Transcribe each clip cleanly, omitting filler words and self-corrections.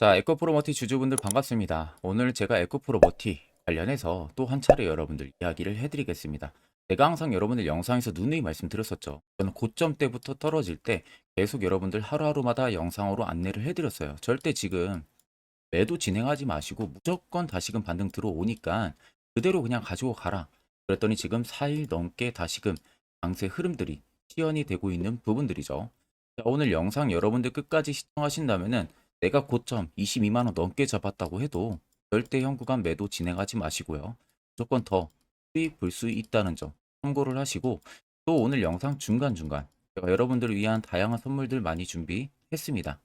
자, 에코프로머티 주주분들 반갑습니다. 오늘 제가 에코프로머티 관련해서 또 한 차례 여러분들 이야기를 해드리겠습니다. 제가 항상 여러분들 영상에서 누누이 말씀드렸었죠. 저는 고점 때부터 떨어질 때 계속 여러분들 하루하루마다 영상으로 안내를 해드렸어요. 절대 지금 매도 진행하지 마시고 무조건 다시금 반등 들어오니까 그대로 그냥 가지고 가라. 그랬더니 지금 4일 넘게 다시금 강세 흐름들이 시연이 되고 있는 부분들이죠. 자, 오늘 영상 여러분들 끝까지 시청하신다면은 내가 고점 22만 원 넘게 잡았다고 해도 절대 현 구간 매도 진행하지 마시고요. 무조건 더 수익 볼 수 있다는 점 참고를 하시고, 또 오늘 영상 중간중간 제가 여러분들을 위한 다양한 선물들 많이 준비했습니다.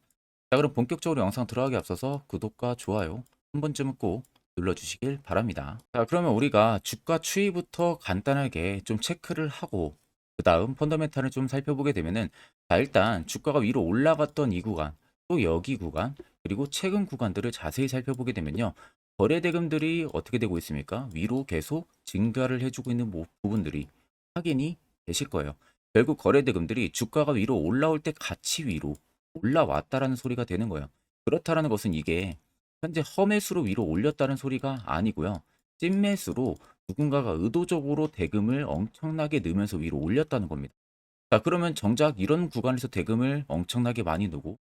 자, 그럼 본격적으로 영상 들어가기 앞서서 구독과 좋아요 한 번쯤은 꼭 눌러주시길 바랍니다. 자, 그러면 우리가 주가 추이부터 간단하게 좀 체크를 하고 그 다음 펀더멘탈을 좀 살펴보게 되면은, 자, 일단 주가가 위로 올라갔던 이 구간, 또 여기 구간, 그리고 최근 구간들을 자세히 살펴보게 되면요, 거래 대금들이 어떻게 되고 있습니까? 위로 계속 증가를 해주고 있는 부분들이 확인이 되실 거예요. 결국 거래 대금들이 주가가 위로 올라올 때 같이 위로 올라왔다라는 소리가 되는 거예요. 그렇다라는 것은 이게 현재 허매수로 위로 올렸다는 소리가 아니고요. 찐매수로 누군가가 의도적으로 대금을 엄청나게 넣으면서 위로 올렸다는 겁니다. 자, 그러면 정작 이런 구간에서 대금을 엄청나게 많이 넣고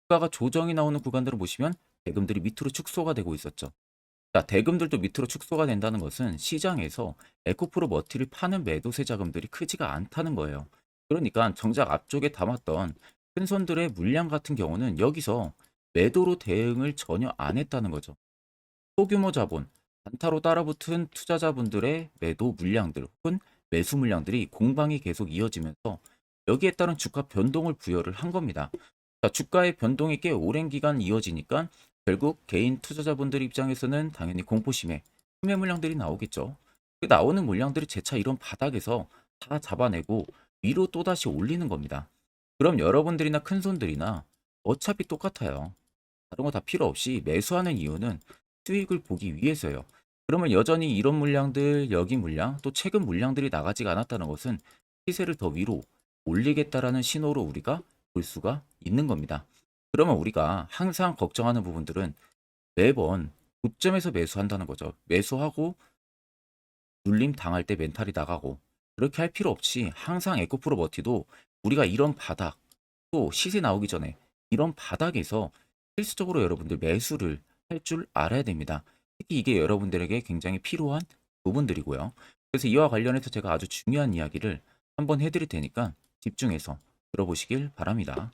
주가가 조정이 나오는 구간들을 보시면 대금들이 밑으로 축소가 되고 있었죠. 자, 대금들도 밑으로 축소가 된다는 것은 시장에서 에코프로 머티를 파는 매도세 자금들이 크지가 않다는 거예요. 그러니까 정작 앞쪽에 담았던 큰 손들의 물량 같은 경우는 여기서 매도로 대응을 전혀 안 했다는 거죠. 소규모 자본, 단타로 따라붙은 투자자분들의 매도 물량들 혹은 매수 물량들이 공방이 계속 이어지면서 여기에 따른 주가 변동을 부여를 한 겁니다. 자, 주가의 변동이 꽤 오랜 기간 이어지니까 결국 개인 투자자분들 입장에서는 당연히 공포심에 매매 물량들이 나오겠죠. 그 나오는 물량들이 재차 이런 바닥에서 다 잡아내고 위로 또다시 올리는 겁니다. 그럼 여러분들이나 큰손들이나 어차피 똑같아요. 다른 거 다 필요 없이 매수하는 이유는 수익을 보기 위해서요. 그러면 여전히 이런 물량들, 여기 물량, 또 최근 물량들이 나가지가 않았다는 것은 시세를 더 위로 올리겠다라는 신호로 우리가 볼 수가 있는 겁니다. 그러면 우리가 항상 걱정하는 부분들은 매번 고점에서 매수한다는 거죠. 매수하고 눌림 당할 때 멘탈이 나가고, 그렇게 할 필요 없이 항상 에코프로 버티도 우리가 이런 바닥, 또 시세 나오기 전에 이런 바닥에서 필수적으로 여러분들 매수를 할 줄 알아야 됩니다. 특히 이게 여러분들에게 굉장히 필요한 부분들이고요. 그래서 이와 관련해서 제가 아주 중요한 이야기를 한번 해드릴 테니까 집중해서 들어보시길 바랍니다.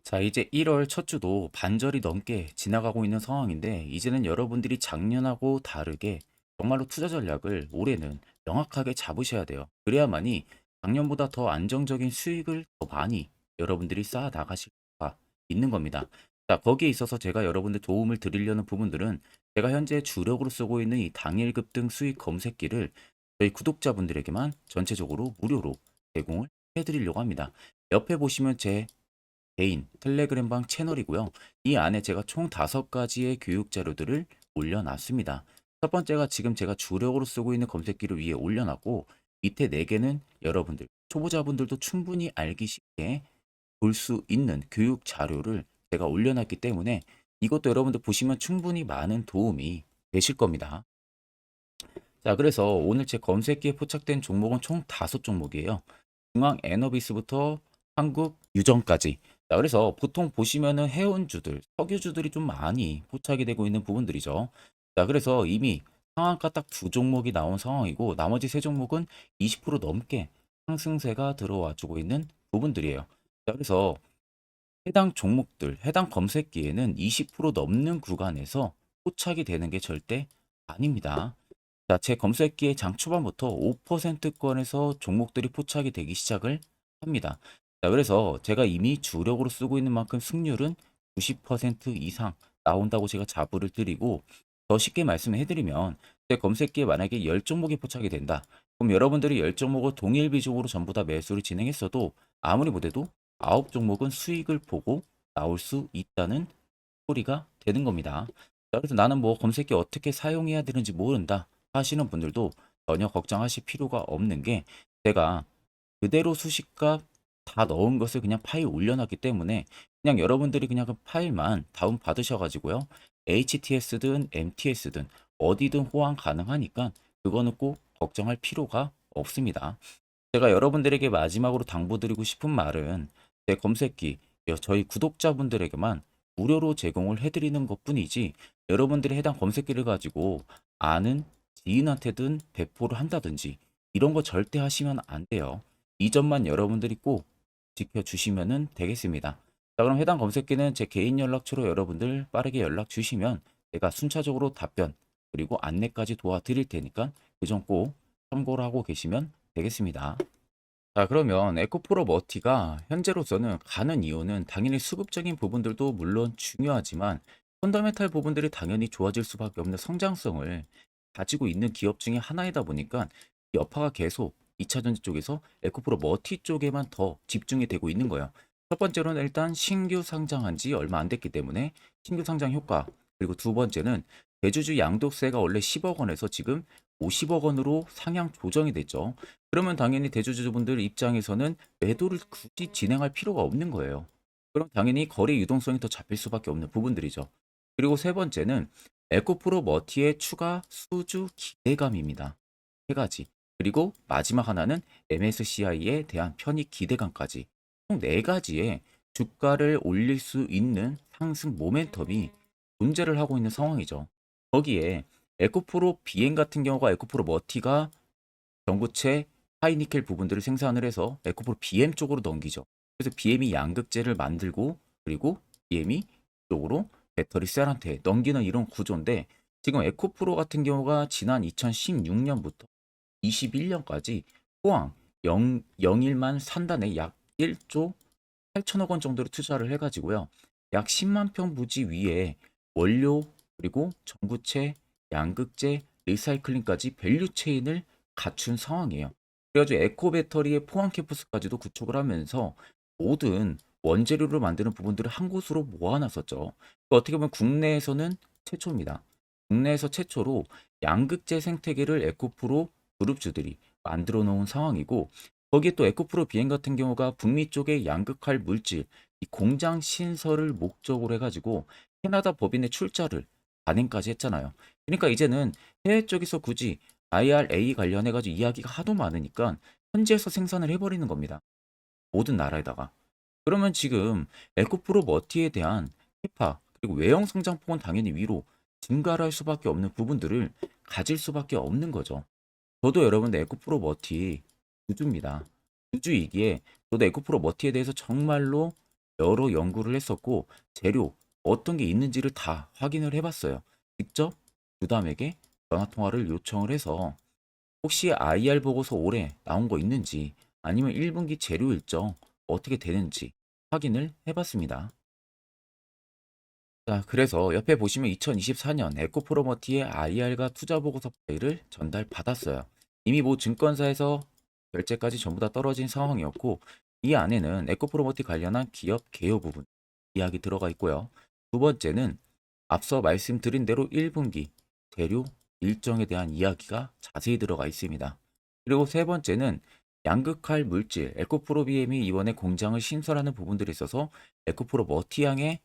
자, 이제 1월 첫 주도 반절이 넘게 지나가고 있는 상황인데, 이제는 여러분들이 작년하고 다르게 정말로 투자 전략을 올해는 명확하게 잡으셔야 돼요. 그래야만이 작년보다 더 안정적인 수익을 더 많이 여러분들이 쌓아 나가실 수가 있는 겁니다. 자, 거기에 있어서 제가 여러분들 도움을 드리려는 부분들은 제가 현재 주력으로 쓰고 있는 이 당일 급등 수익 검색기를 저희 구독자분들에게만 전체적으로 무료로 제공을 해드리려고 합니다. 옆에 보시면 제 개인 텔레그램방 채널이고요. 이 안에 제가 총 5가지의 교육 자료들을 올려놨습니다. 첫 번째가 지금 제가 주력으로 쓰고 있는 검색기를 위에 올려놨고, 밑에 4개는 여러분들, 초보자분들도 충분히 알기 쉽게 볼 수 있는 교육 자료를 제가 올려놨기 때문에 이것도 여러분들 보시면 충분히 많은 도움이 되실 겁니다. 자, 그래서 오늘 제 검색기에 포착된 종목은 총 5종목이에요. 중앙 에너비스부터 한국 유전까지. 자, 그래서 보통 보시면은 해운주들, 석유주들이 좀 많이 포착이 되고 있는 부분들이죠. 자, 그래서 이미 상한가 딱 2종목이 나온 상황이고, 나머지 3종목은 20% 넘게 상승세가 들어와 주고 있는 부분들이에요. 자, 그래서 해당 종목들, 해당 검색기에는 20% 넘는 구간에서 포착이 되는 게 절대 아닙니다. 자, 제 검색기에 장 초반부터 5%권에서 종목들이 포착이 되기 시작을 합니다. 자, 그래서 제가 이미 주력으로 쓰고 있는 만큼 승률은 90% 이상 나온다고 제가 자부를 드리고, 더 쉽게 말씀을 해드리면 제 검색기에 만약에 10종목이 포착이 된다. 그럼 여러분들이 10종목을 동일 비중으로 전부 다 매수를 진행했어도 아무리 못해도 9종목은 수익을 보고 나올 수 있다는 소리가 되는 겁니다. 자, 그래서 나는 뭐 검색기 어떻게 사용해야 되는지 모른다 하시는 분들도 전혀 걱정하실 필요가 없는 게, 제가 그대로 수식값 다 넣은 것을 그냥 파일 올려놨기 때문에 그냥 여러분들이 그냥 그 파일만 다운 받으셔가지고요. HTS든 MTS든 어디든 호환 가능하니까 그거는 꼭 걱정할 필요가 없습니다. 제가 여러분들에게 마지막으로 당부드리고 싶은 말은 제 검색기, 저희 구독자분들에게만 무료로 제공을 해드리는 것뿐이지 여러분들이 해당 검색기를 가지고 아는 지인한테든 배포를 한다든지 이런 거 절대 하시면 안 돼요. 이 점만 여러분들이 꼭 지켜주시면 되겠습니다. 자, 그럼 해당 검색기는 제 개인 연락처로 여러분들 빠르게 연락 주시면 제가 순차적으로 답변 그리고 안내까지 도와드릴 테니까 그 점 꼭 참고를 하고 계시면 되겠습니다. 자, 그러면 에코프로 머티가 현재로서는 가는 이유는 당연히 수급적인 부분들도 물론 중요하지만 펀더멘탈 부분들이 당연히 좋아질 수밖에 없는 성장성을 가지고 있는 기업 중에 하나이다 보니까 여파가 계속 2차전지 쪽에서 에코프로 머티 쪽에만 더 집중이 되고 있는 거예요. 첫 번째로는 일단 신규 상장한 지 얼마 안 됐기 때문에 신규 상장 효과, 그리고 두 번째는 대주주 양도세가 원래 10억 원에서 지금 50억 원으로 상향 조정이 됐죠. 그러면 당연히 대주주분들 입장에서는 매도를 굳이 진행할 필요가 없는 거예요. 그럼 당연히 거래 유동성이 더 잡힐 수밖에 없는 부분들이죠. 그리고 세 번째는 에코프로 머티의 추가 수주 기대감입니다. 세 가지. 그리고 마지막 하나는 MSCI에 대한 편입 기대감까지. 총 네 가지의 주가를 올릴 수 있는 상승 모멘텀이 존재를 하고 있는 상황이죠. 거기에 에코프로 비행 같은 경우가 에코프로 머티가 전구체 하이니켈 부분들을 생산을 해서 에코프로 BM 쪽으로 넘기죠. 그래서 BM이 양극재를 만들고 그리고 BM이 쪽으로 배터리 셀한테 넘기는 이런 구조인데 지금 에코프로 같은 경우가 지난 2016년부터 21년까지 포항 01만 산단에 약 1조 8천억 원 정도로 투자를 해가지고요. 약 10만 평 부지 위에 원료 그리고 전구체, 양극재, 리사이클링까지 밸류 체인을 갖춘 상황이에요. 그래가지고 에코 배터리의 포항 캠퍼스까지도 구축을 하면서 모든 원재료를 만드는 부분들을 한 곳으로 모아놨었죠. 그러니까 어떻게 보면 국내에서는 최초입니다. 국내에서 최초로 양극재 생태계를 에코프로 그룹주들이 만들어 놓은 상황이고 거기에 또 에코프로 비행 같은 경우가 북미 쪽에 양극할 물질, 이 공장 신설을 목적으로 해가지고 캐나다 법인의 출자를 단행까지 했잖아요. 그러니까 이제는 해외 쪽에서 굳이 IRA 관련해가지고 이야기가 하도 많으니까 현지에서 생산을 해버리는 겁니다. 모든 나라에다가. 그러면 지금 에코프로 머티에 대한 캐파 그리고 외형 성장폭은 당연히 위로 증가를 할 수밖에 없는 부분들을 가질 수밖에 없는 거죠. 저도 여러분들 에코프로 머티 주주입니다. 주주이기에 저도 에코프로 머티에 대해서 정말로 여러 연구를 했었고 재료 어떤 게 있는지를 다 확인을 해봤어요. 직접 주담에게 전화 통화를 요청을 해서 혹시 IR 보고서 올해 나온 거 있는지 아니면 1분기 재료 일정 어떻게 되는지 확인을 해봤습니다. 자, 그래서 옆에 보시면 2024년 에코프로머티의 IR과 투자 보고서 파일을 전달받았어요. 이미 뭐 증권사에서 결제까지 전부 다 떨어진 상황이었고 이 안에는 에코프로머티 관련한 기업 개요 부분 이야기 들어가 있고요. 두 번째는 앞서 말씀드린 대로 1분기 재료 일정에 대한 이야기가 자세히 들어가 있습니다. 그리고 세 번째는 양극할 물질 에코프로비엠이 이번에 공장을 신설하는 부분들이 있어서 에코프로머티향의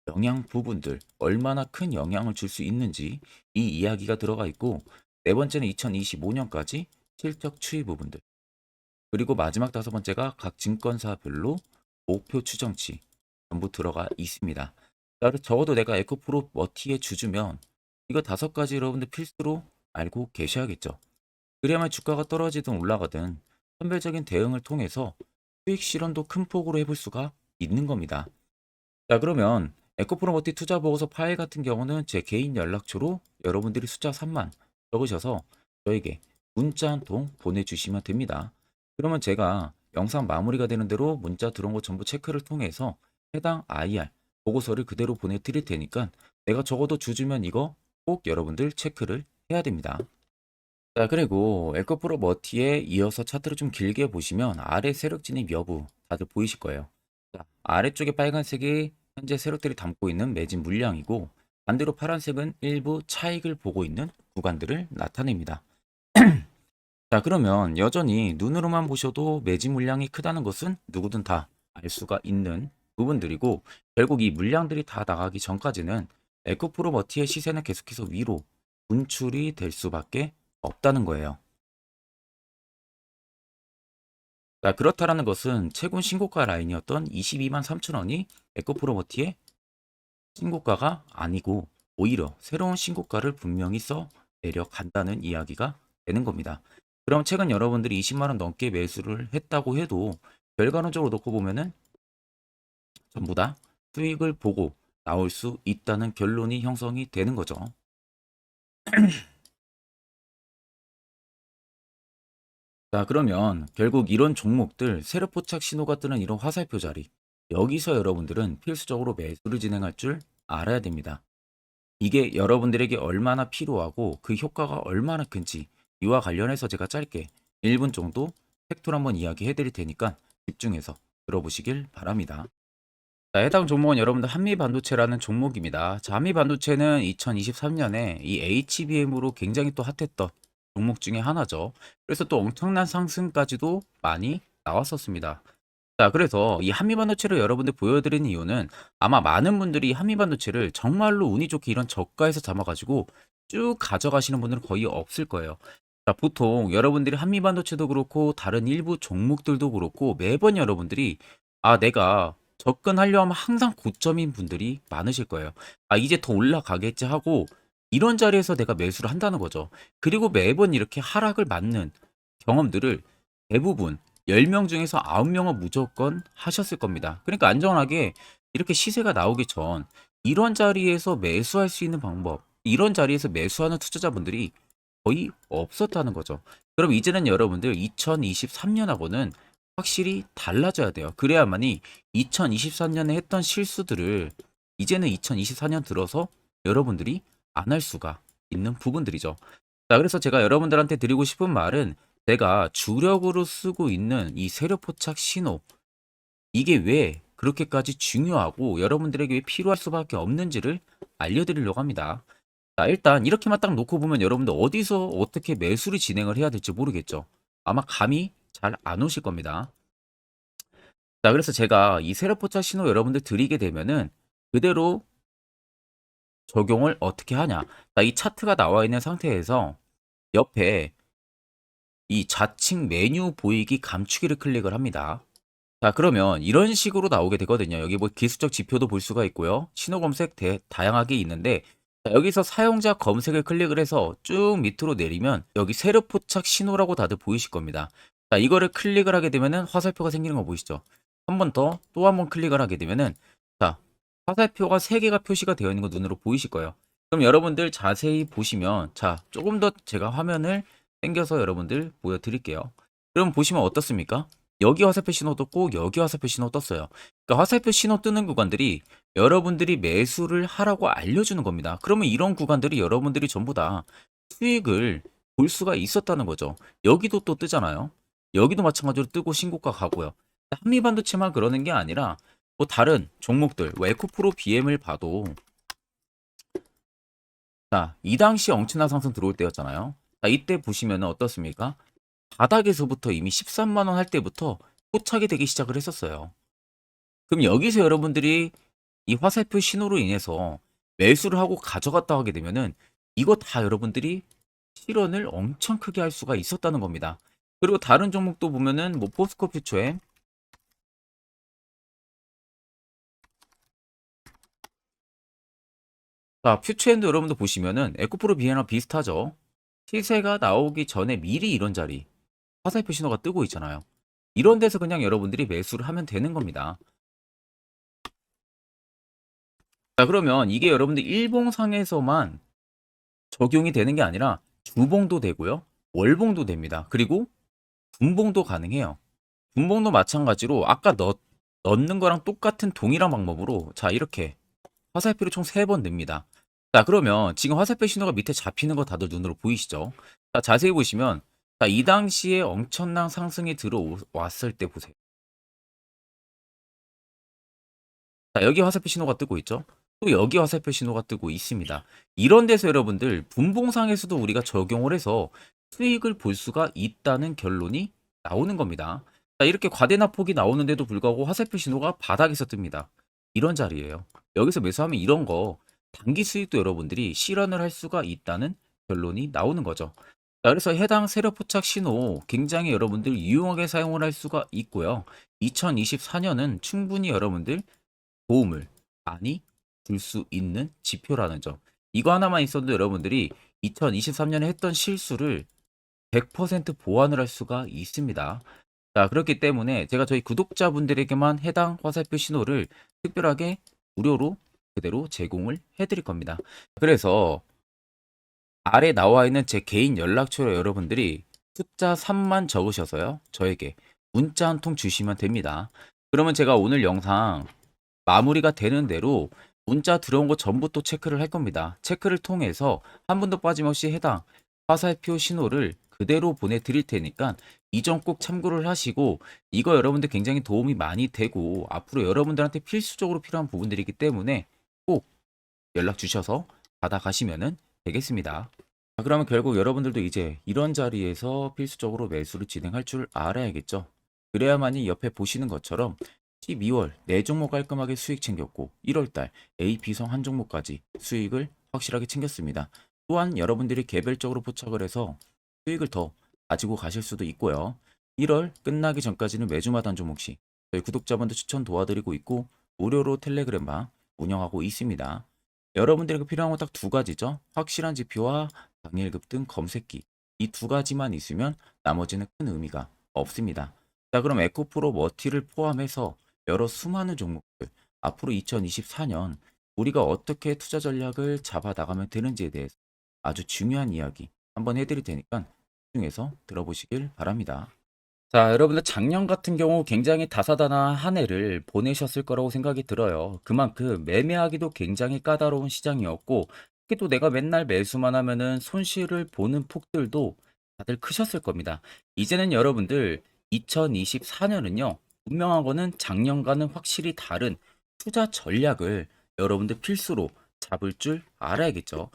영양 부분들 얼마나 큰 영향을 줄 수 있는지 이 이야기가 들어가 있고 네 번째는 2025년까지 실적 추이 부분들 그리고 마지막 다섯 번째가 각 증권사별로 목표 추정치 전부 들어가 있습니다. 적어도 내가 에코프로 머티의 주주면 이거 다섯 가지 여러분들 필수로 알고 계셔야겠죠. 그래야만 주가가 떨어지든 올라가든 선별적인 대응을 통해서 수익 실현도 큰 폭으로 해볼 수가 있는 겁니다. 자, 그러면 에코프로머티 투자 보고서 파일 같은 경우는 제 개인 연락처로 여러분들이 숫자 3만 적으셔서 저에게 문자 한 통 보내주시면 됩니다. 그러면 제가 영상 마무리가 되는 대로 문자 들어온 거 전부 체크를 통해서 해당 IR 보고서를 그대로 보내드릴 테니까 내가 적어도 주주면 이거 꼭 여러분들 체크를 해야 됩니다. 자, 그리고 에코프로머티에 이어서 차트를 좀 길게 보시면 아래 세력 진입 여부 다들 보이실 거예요. 자, 아래쪽에 빨간색이 현재 세력들이 담고 있는 매진 물량이고 반대로 파란색은 일부 차익을 보고 있는 구간들을 나타냅니다. 자, 그러면 여전히 눈으로만 보셔도 매집 물량이 크다는 것은 누구든 다 알 수가 있는 부분들이고, 결국 이 물량들이 다 나가기 전까지는 에코프로버티의 시세는 계속해서 위로 분출이 될 수밖에 없다는 거예요. 자, 그렇다라는 것은 최근 신고가 라인이었던 22만 3천 원이 에코프로버티의 신고가가 아니고 오히려 새로운 신고가를 분명히 써 내려간다는 이야기가 되는 겁니다. 그럼 최근 여러분들이 20만 원 넘게 매수를 했다고 해도 결과론적으로 놓고 보면은 전부 다 수익을 보고 나올 수 있다는 결론이 형성이 되는 거죠. 자, 그러면 결국 이런 종목들 세력 포착 신호가 뜨는 이런 화살표 자리, 여기서 여러분들은 필수적으로 매수를 진행할 줄 알아야 됩니다. 이게 여러분들에게 얼마나 필요하고 그 효과가 얼마나 큰지, 이와 관련해서 제가 짧게 1분 정도 팩토를 한번 이야기해 드릴 테니까 집중해서 들어보시길 바랍니다. 자, 해당 종목은 여러분들 한미반도체라는 종목입니다. 자, 한미반도체는 2023년에 이 HBM으로 굉장히 또 핫했던 종목 중에 하나죠. 그래서 또 엄청난 상승까지도 많이 나왔었습니다. 자, 그래서 이 한미반도체를 여러분들 보여드리는 이유는 아마 많은 분들이 한미반도체를 정말로 운이 좋게 이런 저가에서 잡아가지고 쭉 가져가시는 분들은 거의 없을 거예요. 자, 보통 여러분들이 한미반도체도 그렇고 다른 일부 종목들도 그렇고 매번 여러분들이 내가 접근하려 하면 항상 고점인 분들이 많으실 거예요. 이제 더 올라가겠지 하고 이런 자리에서 내가 매수를 한다는 거죠. 그리고 매번 이렇게 하락을 맞는 경험들을 대부분 10명 중에서 9명은 무조건 하셨을 겁니다. 그러니까 안전하게 이렇게 시세가 나오기 전 이런 자리에서 매수할 수 있는 방법, 이런 자리에서 매수하는 투자자분들이 거의 없었다는 거죠. 그럼 이제는 여러분들 2023년하고는 확실히 달라져야 돼요. 그래야만이 2023년에 했던 실수들을 이제는 2024년 들어서 여러분들이 안 할 수가 있는 부분들이죠. 자, 그래서 제가 여러분들한테 드리고 싶은 말은 내가 주력으로 쓰고 있는 이 세력 포착 신호, 이게 왜 그렇게까지 중요하고 여러분들에게 왜 필요할 수밖에 없는지를 알려드리려고 합니다. 자, 일단 이렇게만 딱 놓고 보면 여러분들 어디서 어떻게 매수를 진행을 해야 될지 모르겠죠. 아마 감이 잘 안 오실 겁니다. 자, 그래서 제가 이 세력 포착 신호 여러분들 드리게 되면은 그대로 적용을 어떻게 하냐. 자, 이 차트가 나와 있는 상태에서 옆에 이 좌측 메뉴 보이기 감추기를 클릭을 합니다. 자, 그러면 이런 식으로 나오게 되거든요. 여기 뭐 기술적 지표도 볼 수가 있고요. 신호 검색 다양하게 있는데, 자, 여기서 사용자 검색을 클릭을 해서 쭉 밑으로 내리면 여기 세력 포착 신호라고 다들 보이실 겁니다. 자, 이거를 클릭을 하게 되면은 화살표가 생기는 거 보이시죠? 한 번 더 또 한 번 클릭을 하게 되면은 자, 화살표가 3개가 표시가 되어 있는 거 눈으로 보이실 거예요. 그럼 여러분들 자세히 보시면 자, 조금 더 제가 화면을 당겨서 여러분들 보여드릴게요. 그럼 보시면 어떻습니까? 여기 화살표 신호 떴고 여기 화살표 신호 떴어요. 그러니까 화살표 신호 뜨는 구간들이 여러분들이 매수를 하라고 알려주는 겁니다. 그러면 이런 구간들이 여러분들이 전부 다 수익을 볼 수가 있었다는 거죠. 여기도 또 뜨잖아요. 여기도 마찬가지로 뜨고 신고가 가고요. 한미반도체만 그러는 게 아니라 뭐 다른 종목들, 뭐 에코프로 BM을 봐도 자, 이 당시 엄청난 상승 들어올 때였잖아요. 자, 이때 보시면 어떻습니까? 바닥에서부터 이미 13만 원 할 때부터 포착이 되기 시작을 했었어요. 그럼 여기서 여러분들이 이 화살표 신호로 인해서 매수를 하고 가져갔다 하게 되면은 이거 다 여러분들이 실현을 엄청 크게 할 수가 있었다는 겁니다. 그리고 다른 종목도 보면은 뭐 포스코 퓨처엠, 자, 퓨처엠도 여러분들 보시면은 에코프로 비에나 비슷하죠. 시세가 나오기 전에 미리 이런 자리 화살표 신호가 뜨고 있잖아요. 이런 데서 그냥 여러분들이 매수를 하면 되는 겁니다. 자, 그러면 이게 여러분들 일봉상에서만 적용이 되는 게 아니라 주봉도 되고요. 월봉도 됩니다. 그리고 분봉도 가능해요. 분봉도 마찬가지로 아까 넣는 거랑 똑같은 동일한 방법으로 자, 이렇게 화살표를 총 3번 냅니다. 자, 그러면 지금 화살표 신호가 밑에 잡히는 거 다들 눈으로 보이시죠? 자, 자세히 보시면 자, 이 당시에 엄청난 상승이 들어왔을 때 보세요. 자, 여기 화살표 신호가 뜨고 있죠? 또 여기 화살표 신호가 뜨고 있습니다. 이런 데서 여러분들 분봉상에서도 우리가 적용을 해서 수익을 볼 수가 있다는 결론이 나오는 겁니다. 자, 이렇게 과대납폭이 나오는데도 불구하고 화살표 신호가 바닥에서 뜹니다. 이런 자리예요. 여기서 매수하면 이런 거 단기 수익도 여러분들이 실현을 할 수가 있다는 결론이 나오는 거죠. 자, 그래서 해당 세력 포착 신호 굉장히 여러분들 유용하게 사용을 할 수가 있고요. 2024년은 충분히 여러분들 도움을 많이 줄 수 있는 지표라는 점. 이거 하나만 있어도 여러분들이 2023년에 했던 실수를 100% 보완을 할 수가 있습니다. 자, 그렇기 때문에 제가 저희 구독자분들에게만 해당 화살표 신호를 특별하게 무료로 그대로 제공을 해드릴 겁니다. 그래서 아래 나와 있는 제 개인 연락처로 여러분들이 숫자 3만 적으셔서요. 저에게 문자 한 통 주시면 됩니다. 그러면 제가 오늘 영상 마무리가 되는 대로 문자 들어온 거 전부 또 체크를 할 겁니다. 체크를 통해서 한 분도 빠짐없이 해당 화살표 신호를 그대로 보내드릴 테니까 이 점 꼭 참고를 하시고, 이거 여러분들 굉장히 도움이 많이 되고 앞으로 여러분들한테 필수적으로 필요한 부분들이기 때문에 꼭 연락 주셔서 받아가시면 되겠습니다. 자, 그러면 결국 여러분들도 이제 이런 자리에서 필수적으로 매수를 진행할 줄 알아야겠죠. 그래야만이 옆에 보시는 것처럼 12월 4종목 깔끔하게 수익 챙겼고 1월달 A, B성 한 종목까지 수익을 확실하게 챙겼습니다. 또한 여러분들이 개별적으로 포착을 해서 수익을 더 가지고 가실 수도 있고요. 1월 끝나기 전까지는 매주마다 한 종목씩 저희 구독자분들 추천 도와드리고 있고 무료로 텔레그램방 운영하고 있습니다. 여러분들에게 필요한 건 딱 두 가지죠. 확실한 지표와 당일급 등 검색기. 이 두 가지만 있으면 나머지는 큰 의미가 없습니다. 자, 그럼 에코프로 머티를 포함해서 여러 수많은 종목들, 앞으로 2024년 우리가 어떻게 투자 전략을 잡아 나가면 되는지에 대해서 아주 중요한 이야기 한번 해드릴 테니까 집중해서 들어보시길 바랍니다. 자, 여러분들 작년 같은 경우 굉장히 다사다난한 한 해를 보내셨을 거라고 생각이 들어요. 그만큼 매매하기도 굉장히 까다로운 시장이었고, 특히 또 내가 맨날 매수만 하면은 손실을 보는 폭들도 다들 크셨을 겁니다. 이제는 여러분들 2024년은요, 분명한 거는 작년과는 확실히 다른 투자 전략을 여러분들 필수로 잡을 줄 알아야겠죠.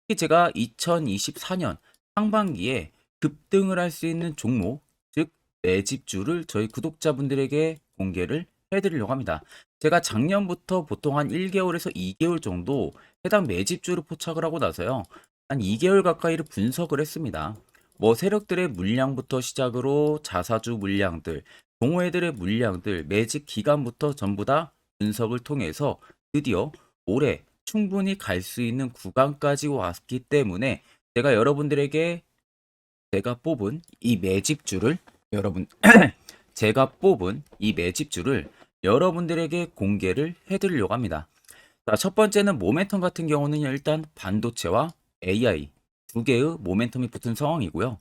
특히 제가 2024년 상반기에 급등을 할 수 있는 종목, 즉 매집주를 저희 구독자분들에게 공개를 해드리려고 합니다. 제가 작년부터 보통 한 1개월에서 2개월 정도 해당 매집주를 포착을 하고 나서요, 한 2개월 가까이를 분석을 했습니다. 뭐 세력들의 물량부터 시작으로 자사주 물량들, 동호회들의 물량들, 매집 기간부터 전부 다 분석을 통해서 드디어 올해 충분히 갈 수 있는 구간까지 왔기 때문에 제가 여러분들에게 제가 뽑은 이 매집주를 여러분 제가 뽑은 이 매집주를 여러분들에게 공개를 해드리려고 합니다. 자, 첫 번째는 모멘텀 같은 경우는 일단 반도체와 AI 두 개의 모멘텀이 붙은 상황이고요.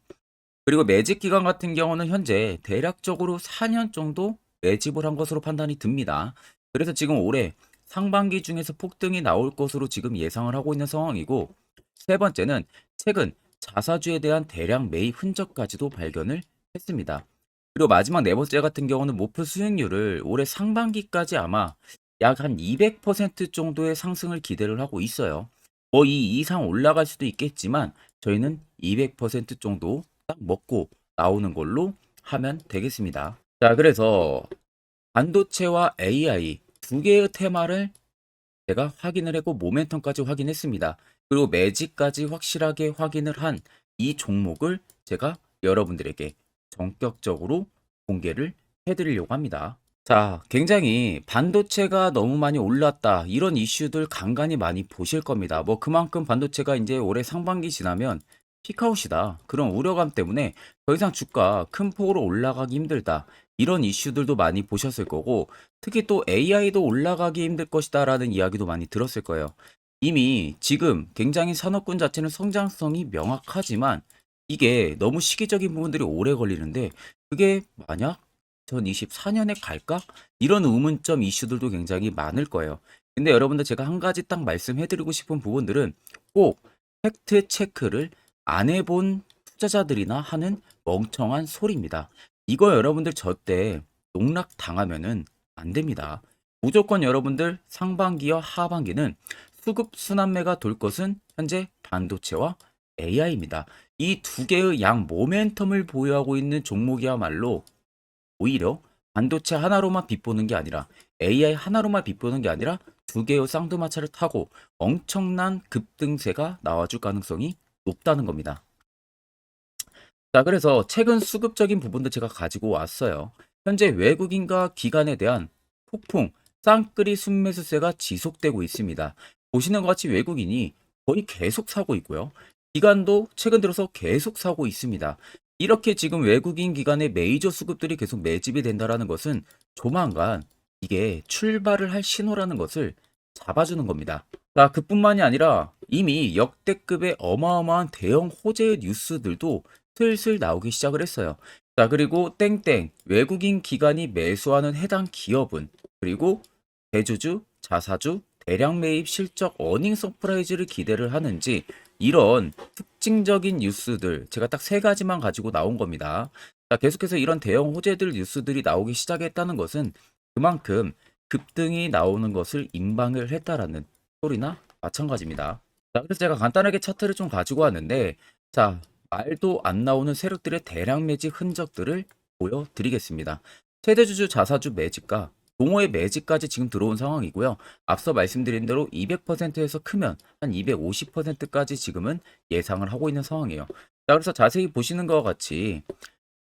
그리고 매집 기간 같은 경우는 현재 대략적으로 4년 정도 매집을 한 것으로 판단이 듭니다. 그래서 지금 올해 상반기 중에서 폭등이 나올 것으로 지금 예상을 하고 있는 상황이고, 세 번째는 최근 자사주에 대한 대량 매입 흔적까지도 발견을 했습니다. 그리고 마지막 네 번째 같은 경우는 목표 수익률을 올해 상반기까지 아마 약 한 200% 정도의 상승을 기대를 하고 있어요. 뭐 이 이상 올라갈 수도 있겠지만 저희는 200% 정도 딱 먹고 나오는 걸로 하면 되겠습니다. 자, 그래서 반도체와 AI 두 개의 테마를 제가 확인을 했고 모멘텀까지 확인했습니다. 그리고 매직까지 확실하게 확인을 한 이 종목을 제가 여러분들에게 전격적으로 공개를 해드리려고 합니다. 자, 굉장히 반도체가 너무 많이 올랐다, 이런 이슈들 간간히 많이 보실 겁니다. 뭐 그만큼 반도체가 이제 올해 상반기 지나면 피크아웃이다, 그런 우려감 때문에 더 이상 주가 큰 폭으로 올라가기 힘들다, 이런 이슈들도 많이 보셨을 거고, 특히 또 AI도 올라가기 힘들 것이다 라는 이야기도 많이 들었을 거예요. 이미 지금 굉장히 산업군 자체는 성장성이 명확하지만 이게 너무 시기적인 부분들이 오래 걸리는데, 그게 만약 2024년에 갈까? 이런 의문점 이슈들도 굉장히 많을 거예요. 근데 여러분들 제가 한 가지 딱 말씀해드리고 싶은 부분들은 꼭 팩트 체크를 안 해본 투자자들이나 하는 멍청한 소리입니다. 이거 여러분들 저때 농락 당하면은 안 됩니다. 무조건 여러분들 상반기와 하반기는 수급 순환매가 돌 것은 현재 반도체와 AI입니다. 이 두 개의 양 모멘텀을 보유하고 있는 종목이야말로 오히려 반도체 하나로만 빗보는 게 아니라 AI 하나로만 빗보는 게 아니라 두 개의 쌍두마차를 타고 엄청난 급등세가 나와줄 가능성이 높다는 겁니다. 자, 그래서 최근 수급적인 부분도 제가 가지고 왔어요. 현재 외국인과 기관에 대한 폭풍, 쌍끌이 순매수세가 지속되고 있습니다. 보시는 것 같이 외국인이 거의 계속 사고 있고요. 기관도 최근 들어서 계속 사고 있습니다. 이렇게 지금 외국인 기관의 메이저 수급들이 계속 매집이 된다라는 것은 조만간 이게 출발을 할 신호라는 것을 잡아주는 겁니다. 자, 그뿐만이 아니라 이미 역대급의 어마어마한 대형 호재의 뉴스들도 슬슬 나오기 시작을 했어요. 자, 그리고 땡땡 외국인 기관이 매수하는 해당 기업은 그리고 대주주, 자사주, 대량 매입 실적 어닝 서프라이즈를 기대를 하는지 이런 특징적인 뉴스들 제가 딱 세 가지만 가지고 나온 겁니다. 자, 계속해서 이런 대형 호재들 뉴스들이 나오기 시작했다는 것은 그만큼 급등이 나오는 것을 임방을 했다라는 소리나 마찬가지입니다. 자, 그래서 제가 간단하게 차트를 좀 가지고 왔는데 자, 말도 안 나오는 세력들의 대량 매집 흔적들을 보여드리겠습니다. 최대주주 자사주 매집과 동호회 매집까지 지금 들어온 상황이고요. 앞서 말씀드린 대로 200%에서 크면 한 250%까지 지금은 예상을 하고 있는 상황이에요. 자, 그래서 자세히 보시는 것과 같이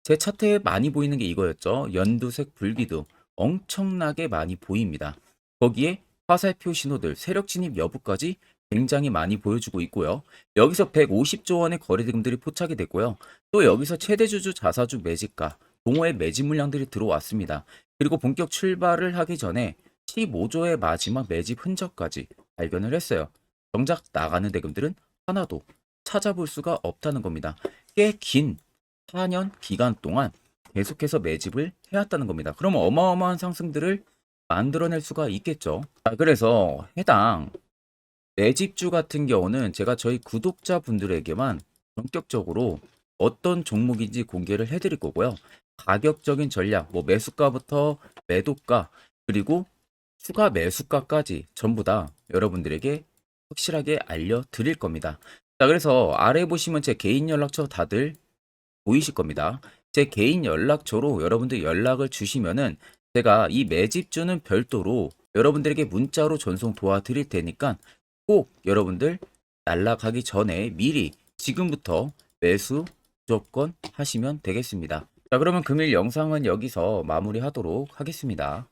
제 차트에 많이 보이는 게 이거였죠. 연두색 불기둥 엄청나게 많이 보입니다. 거기에 화살표 신호들, 세력 진입 여부까지 굉장히 많이 보여주고 있고요. 여기서 150조 원의 거래대금들이 포착이 됐고요. 또 여기서 최대주주 자사주 매집가, 동호회 매집 물량들이 들어왔습니다. 그리고 본격 출발을 하기 전에 15조의 마지막 매집 흔적까지 발견을 했어요. 정작 나가는 대금들은 하나도 찾아볼 수가 없다는 겁니다. 꽤 긴 4년 기간 동안 계속해서 매집을 해왔다는 겁니다. 그럼 어마어마한 상승들을 만들어낼 수가 있겠죠. 자, 그래서 해당 매집주 같은 경우는 제가 저희 구독자분들에게만 본격적으로 어떤 종목인지 공개를 해드릴 거고요. 가격적인 전략, 뭐 매수가부터 매도가, 그리고 추가 매수가까지 전부 다 여러분들에게 확실하게 알려드릴 겁니다. 자, 그래서 아래 보시면 제 개인 연락처 다들 보이실 겁니다. 제 개인 연락처로 여러분들 연락을 주시면은 제가 이 매집주는 별도로 여러분들에게 문자로 전송 도와드릴 테니까 꼭 여러분들 날라가기 전에 미리 지금부터 매수 무조건 하시면 되겠습니다. 자, 그러면 금일 영상은 여기서 마무리하도록 하겠습니다.